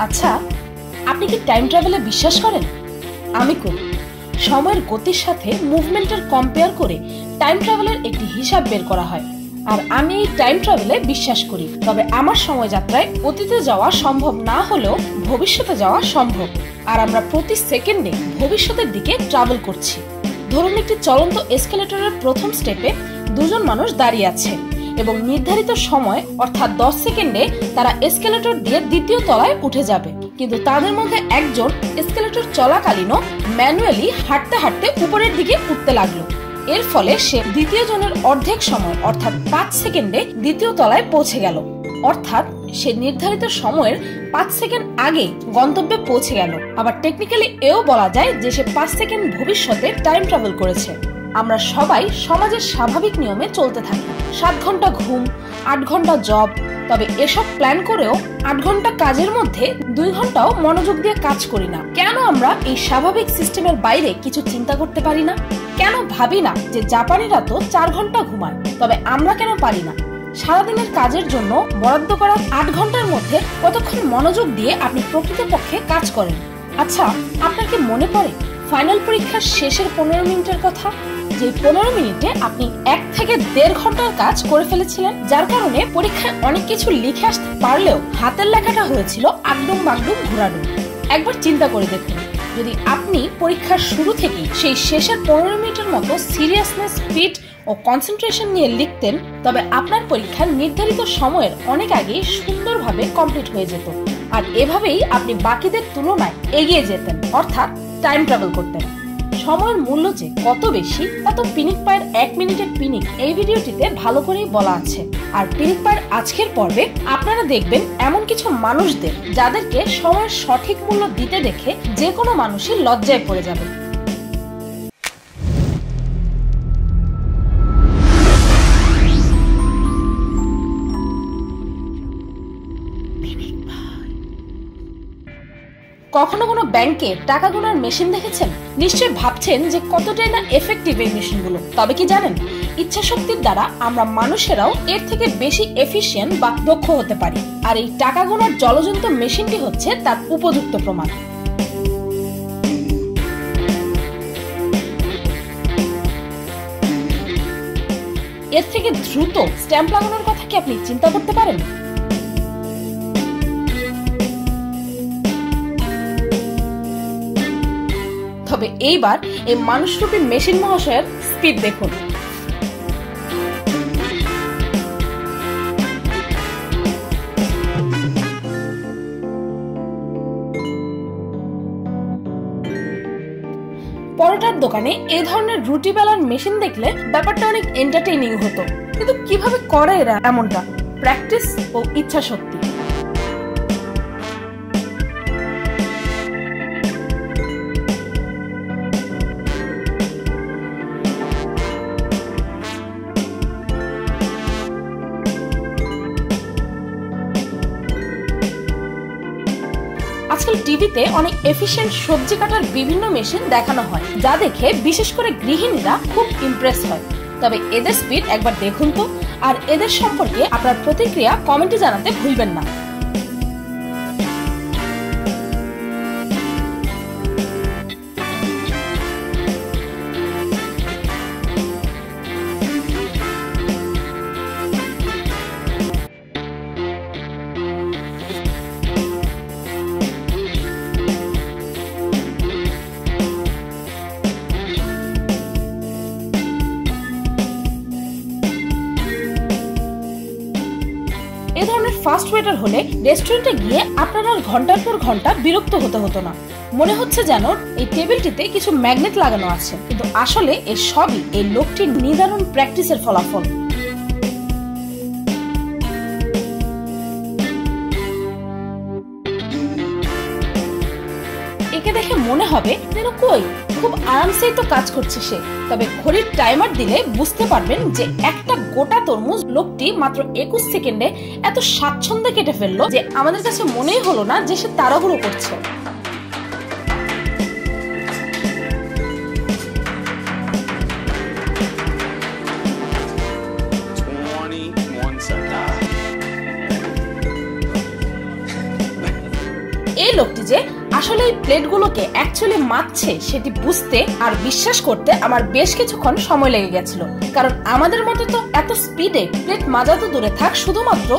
আচ্ছা, আপনি কি টাইম ট্রাভেলে বিশ্বাস করেন? আমি করি। সময়ের গতির সাথে মুভমেন্টের কম্পেয়ার করে টাইম ট্রাভেলের একটি হিসাব বের করা হয়। আর আমি এই টাইম ট্রাভেলে বিশ্বাস করি। তবে আমার সময় যাত্রায় অতীতে যাওয়া সম্ভব না হলেও ভবিষ্যতে যাওয়া সম্ভব। আর আমরা প্রতি সেকেন্ডে ভবিষ্যতের দিকে ট্রাভেল করছি। ধরুন, একটি চলন্ত এসকেলেটরের প্রথম স্টেপে দুজন মানুষ দাঁড়িয়ে আছে এবং নির্ধারিত সময় অর্থাৎ 10 সেকেন্ডে তারা এসকেলেটর দিয়ে দ্বিতীয় তলায় উঠে যাবে। কিন্তু তাদের মধ্যে একজন এসকেলেটর চলাকালীনও ম্যানুয়ালি হাঁটতে হাঁটতে উপরের দিকে উঠতে লাগলো। এর ফলে সে দ্বিতীয় জনের অর্ধেক সময় অর্থাৎ 5 সেকেন্ডে দ্বিতীয় তলায় পৌঁছে গেল। অর্থাৎ সে নির্ধারিত সময়ের 5 সেকেন্ড আগে গন্তব্যে পৌঁছে গেল। আবার টেকনিক্যালি এও বলা যায় যে সে 5 সেকেন্ড ভবিষ্যতে টাইম ট্রাভেল করেছে। আমরা সবাই সমাজের স্বাভাবিক নিয়মে চলতে থাকি। 7 ঘন্টা ঘুম, 8 ঘন্টা জব। তবে এসব প্ল্যান করেও 8 ঘন্টা কাজের মধ্যে 2 ঘন্টাও মনোযোগ দিয়ে কাজ করি না। কেন আমরা এই স্বাভাবিক সিস্টেমের বাইরে কিছু চিন্তা করতে পারি না? কেন ভাবি না যে জাপানিরা তো 4 ঘন্টা ঘুমায়, তবে আমরা কেন পারি না? সারাদিনের কাজের জন্য বরাদ্দ করা 8 ঘন্টার মধ্যে কতক্ষণ মনোযোগ দিয়ে আপনি প্রকৃতপক্ষে কাজ করেন? আচ্ছা, আপনার কি মনে পড়ে ফাইনাল পরীক্ষার শেষের 15 মিনিটের কথা? যে 15 মিনিটে আপনি 1 থেকে 1.5 ঘন্টার কাজ করে ফেলেছিলেন, যার কারণে পরীক্ষায় অনেক কিছু লিখে আসতে পারলেও হাতের লেখাটা হয়েছিল আগডুম বাগডুম ঘোরাডুম। একবার চিন্তা করে দেখুন, যদি আপনি পরীক্ষার শুরু থেকেই সেই শেষের 15 মিনিটের মতো সিরিয়াসনেস, স্পিড ও কনসেন্ট্রেশন নিয়ে লিখতেন, তবে আপনার পরীক্ষা নির্ধারিত সময়ের অনেক আগেই সুন্দরভাবে কমপ্লিট হয়ে যেত। আর এভাবেই আপনি বাকিদের তুলনায় এগিয়ে যেতেন, অর্থাৎ টাইম ট্রাভেল করতেন। সময়ের মূল্য যে কত বেশি তা তো পিনিক পায়ের 1 মিনিটের পিনিক এই ভিডিওটিতে ভালো করেই বলা আছে। আর পিনিক পায়ের আজকের পর্বে আপনারা দেখবেন এমন কিছু মানুষদের যাদেরকে সময়ের সঠিক মূল্য দিতে দেখে যে কোনো মানুষই লজ্জায় পড়ে যাবে। কখনো কোনো ব্যাংকে টাকা গোনার মেশিন দেখেছেন? নিশ্চয়ই ভাবছেন যে কতটাই না এফেক্টিভ এই মেশিনগুলো। তবে কি জানেন, ইচ্ছা শক্তির দ্বারা আমরা মানুষেরাও এর থেকে বেশি এফিশিয়েন্ট বা দক্ষ হতে পারি। আর এই টাকা গোনার জলজন্ত মেশিনটি হচ্ছে তার উপযুক্ত প্রমাণ। এর থেকে দ্রুত স্ট্যাম্প লাগানোর কথা কি আপনি চিন্তা করতে পারেন? তবে এইবার এই মানুষরূপী মেশিন মহাশয়ের স্পিড দেখুন। পরোটার দোকানে এই ধরনের রুটি বেলার মেশিন দেখলে ব্যাপারটা অনেক এন্টারটেইনিং হতো। কিন্তু কিভাবে করে এরা এমনটা? প্র্যাকটিস ও ইচ্ছা শক্তি। আজকাল টিভিতে অনেক এফিশিয়েন্ট সবজি কাটার বিভিন্ন মেশিন দেখানো হয়, যা দেখে বিশেষ করে গৃহিণীরা খুব ইমপ্রেস হয়। তবে এদের স্পিড একবার দেখুন তো। আর এদের সম্পর্কে আপনার প্রতিক্রিয়া কমেন্টে জানাতে ভুলবেন না। এ ধরনের ফাস্ট ওয়েটার হলে রেস্টুরেন্টে গিয়ে আপনার আর ঘন্টার পর ঘন্টা বিরক্ত হতে হতো না। মনে হচ্ছে যেন এই টেবিলটিতে কিছু ম্যাগনেট লাগানো আছে, কিন্তু আসলে এর সবই এই লোকটির নিদারুণ প্র্যাকটিসের ফলাফল। একে দেখে মনে হবে যেন কই খুব আরামসেই তো কাজ করছে সে। তবে ঘড়ির টাইমার দিলে বুঝতে পারবেন যে একটা গোটা তরমুজ লোকটি মাত্র 21 সেকেন্ডে এত স্বাচ্ছন্দ্যে কেটে ফেললো যে আমাদের কাছে মনেই হলো না যে সে তাড়াহুড়ো করছে। এই লোকটি যে আসলে এই প্লেটগুলোকে অ্যাকচুয়ালি মাপছে সেটি বুঝতে আর বিশ্বাস করতে আমার বেশ কিছুক্ষণ সময় লেগে গেছিল। কারণ আমাদের মতো তো এত স্পিডে প্লেট মাজা তো দূরে থাক, শুধুমাত্র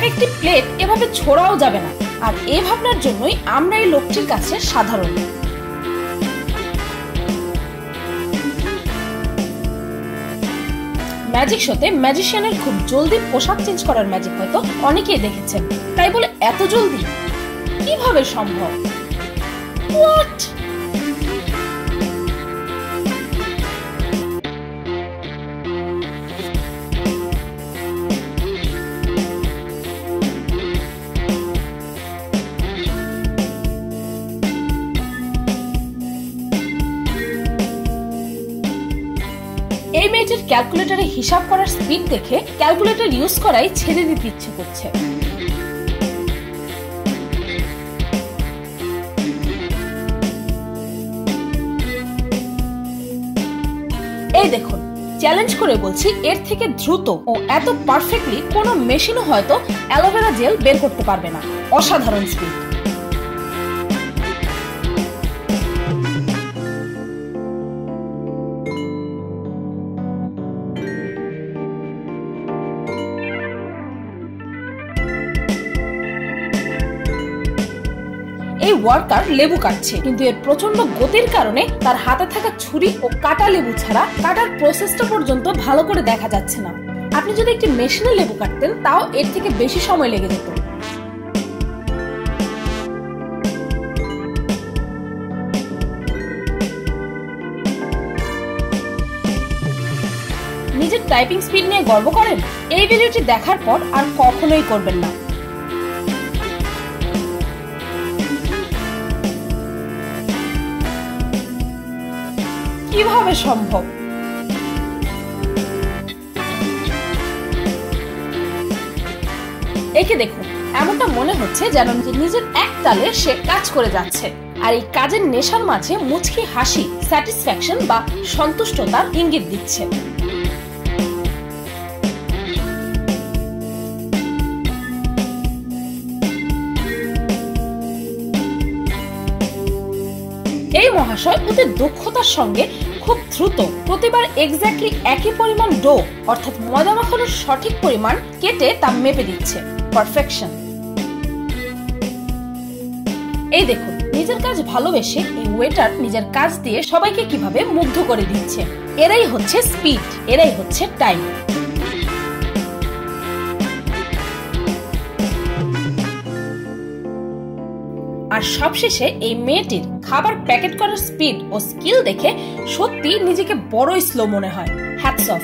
একটি প্লেট এভাবে ছোড়াও যাবে না। আর এই ভাবনার জন্যই আমরা এই লোকটির কাছে সাধারণ। ম্যাজিক শোতে ম্যাজিশিয়ানের খুব জলদি পোশাক চেঞ্জ করার ম্যাজিক হয়তো অনেকেই দেখেছেন, তাই বলে এত জলদি কিভাবে সম্ভব? হোয়াট? এই মেয়েটির ক্যালকুলেটরে হিসাব করার স্পিড দেখে ক্যালকুলেটর ইউজ করাই ছেড়ে দিতে ইচ্ছে করছে। এই দেখুন, চ্যালেঞ্জ করে বলছি, এর থেকে দ্রুত ও এত পারফেক্টলি কোনো মেশিনও হয়তো অ্যালোভেরা জেল বের করতে পারবে না। অসাধারণ স্পিড। এই ওয়ার্কার লেবু কাটছে, কিন্তু এর প্রচন্ড গতির কারণে তার হাতে থাকা ছুরি ও কাটা লেবু ছাড়া কাটার প্রসেসটা পর্যন্ত ভালো করে দেখা যাচ্ছে না। আপনি যদি একটি মেশিনে লেবু কাটতেন তাও এর থেকে বেশি সময় লেগে যেত। নিজের টাইপিং স্পিড নিয়ে গর্ব করেন? এই ভিডিওটি দেখার পর আর কখনোই করবেন না। কিভাবে সম্ভব? একে দেখুন, এমনটা মনে হচ্ছে যেন নিজের এক তালে সে কাজ করে যাচ্ছে, আর এই কাজের নেশার মাঝে মুচকি হাসি স্যাটিসফ্যাকশন বা সন্তুষ্টতার ইঙ্গিত দিচ্ছে। এই মহাশয় অতি দক্ষতার সঙ্গে খুব দ্রুত প্রতিবার এক্স্যাক্টলি একই পরিমাণ ডো অর্থাৎ ময়দা মাখানোর সঠিক পরিমাণ কেটে তা মেপে দিচ্ছে। পারফেকশন। এই দেখুন, নিজের কাজ ভালোবেসে এই ওয়েটার নিজের কাজ দিয়ে সবাইকে কিভাবে মুগ্ধ করে দিচ্ছে। এরাই হচ্ছে স্পিড, এরাই হচ্ছে টাইম। আর সবশেষে এই মেয়েটির খাবার প্যাকেট করার স্পিড ও স্কিল দেখে সত্যি নিজেকে বড়ই স্লো মনে হয়। Hats off.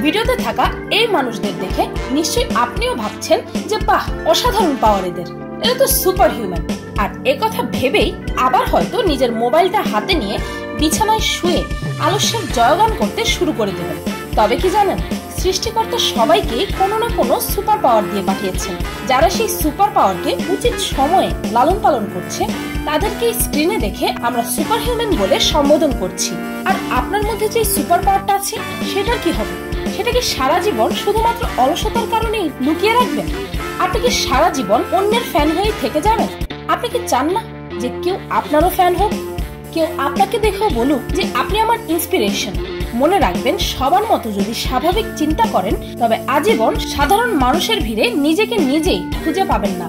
ভিডিওতে থাকা এই মানুষদের দেখে নিশ্চয়ই আপনিও ভাবছেন যে বাহ, অসাধারণ পাওয়ার এদের, এটা তো সুপার হিউম্যান। আর একথা ভেবেই আবার হয়তো নিজের মোবাইলটা হাতে নিয়ে বিছানায় শুয়ে আলস্যের জয়গান করতে শুরু করে দেবেন। তবে কি জানেন, সৃষ্টিকর্তা সবাইকে কোনো না কোনো সুপার পাওয়ার দিয়ে পাঠিয়েছেন। যারা সেই সুপার পাওয়ারকে উচিত সময়ে লালন পালন করছে তাদেরকে স্ক্রিনে দেখে আমরা সুপার হিউম্যান বলে সম্বোধন করছি। আর আপনার মধ্যে যে সুপার পাওয়ারটা আছে সেটার কি হবে? সেটা কি সারা জীবন শুধুমাত্র অলসতার কারণেই লুকিয়ে রাখবেন? আপনি কি সারা জীবন অন্যের ফ্যান হয়ে থেকে যাবেন? আপনি কি চান না যে কেউ আপনারও ফ্যান হোক, কেউ আপনাকে দেখেও বলুক যে আপনি আমার ইন্সপিরেশন? মনে রাখবেন, সবার মতো যদি স্বাভাবিক চিন্তা করেন তবে আজীবন সাধারণ মানুষের ভিড়ে নিজেকে নিজেই খুঁজে পাবেন না।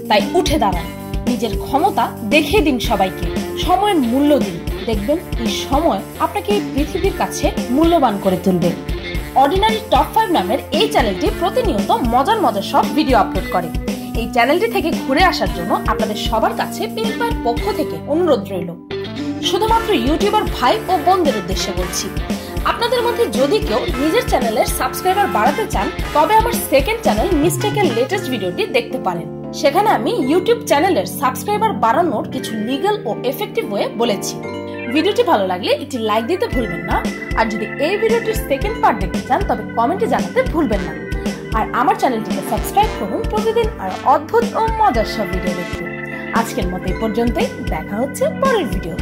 তাই উঠে দাঁড়ান, নিজের ক্ষমতা দেখিয়ে দিন সবাইকে, সময়ের মূল্য দিন। দেখবেন এই সময় আপনাকে এই পৃথিবীর কাছে মূল্যবান করে তুলবে। অর্ডিনারি টপ 5 নামের এই চ্যানেলটি প্রতিনিয়ত মজার মজার সব ভিডিও আপলোড করে। এই চ্যানেলটি থেকে ঘুরে আসার জন্য আপনাদের সবার কাছে পিঙ্ক পায়ের পক্ষ থেকে অনুরোধ রইল। শুধুমাত্র ইউটিউবার ভাই ও বোনদের উদ্দেশ্যে বলছি, আপনাদের মধ্যে যদি কেউ নিজের চ্যানেলের সাবস্ক্রাইবার বাড়াতে চান তবে আমার সেকেন্ড চ্যানেল মিস্টেকের লেটেস্ট ভিডিওটি দেখতে পারেন। সেখানে আমি ইউটিউব চ্যানেলের সাবস্ক্রাইবার বাড়ানোর কিছু লিগ্যাল ও এফেক্টিভ ওয়ে বলেছি। ভিডিওটি ভালো লাগলে একটি লাইক দিতে ভুলবেন না, আর যদি এই ভিডিওটির সেকেন্ড পার্ট দেখতে চান তবে কমেন্টে জানাতে ভুলবেন না। আর আমার চ্যানেলটিকে সাবস্ক্রাইব করুন প্রতিদিন আর অদ্ভুত ও মজার সব ভিডিও দেখতে। আজকের মতো এই পর্যন্তই, দেখা হচ্ছে পরের ভিডিও।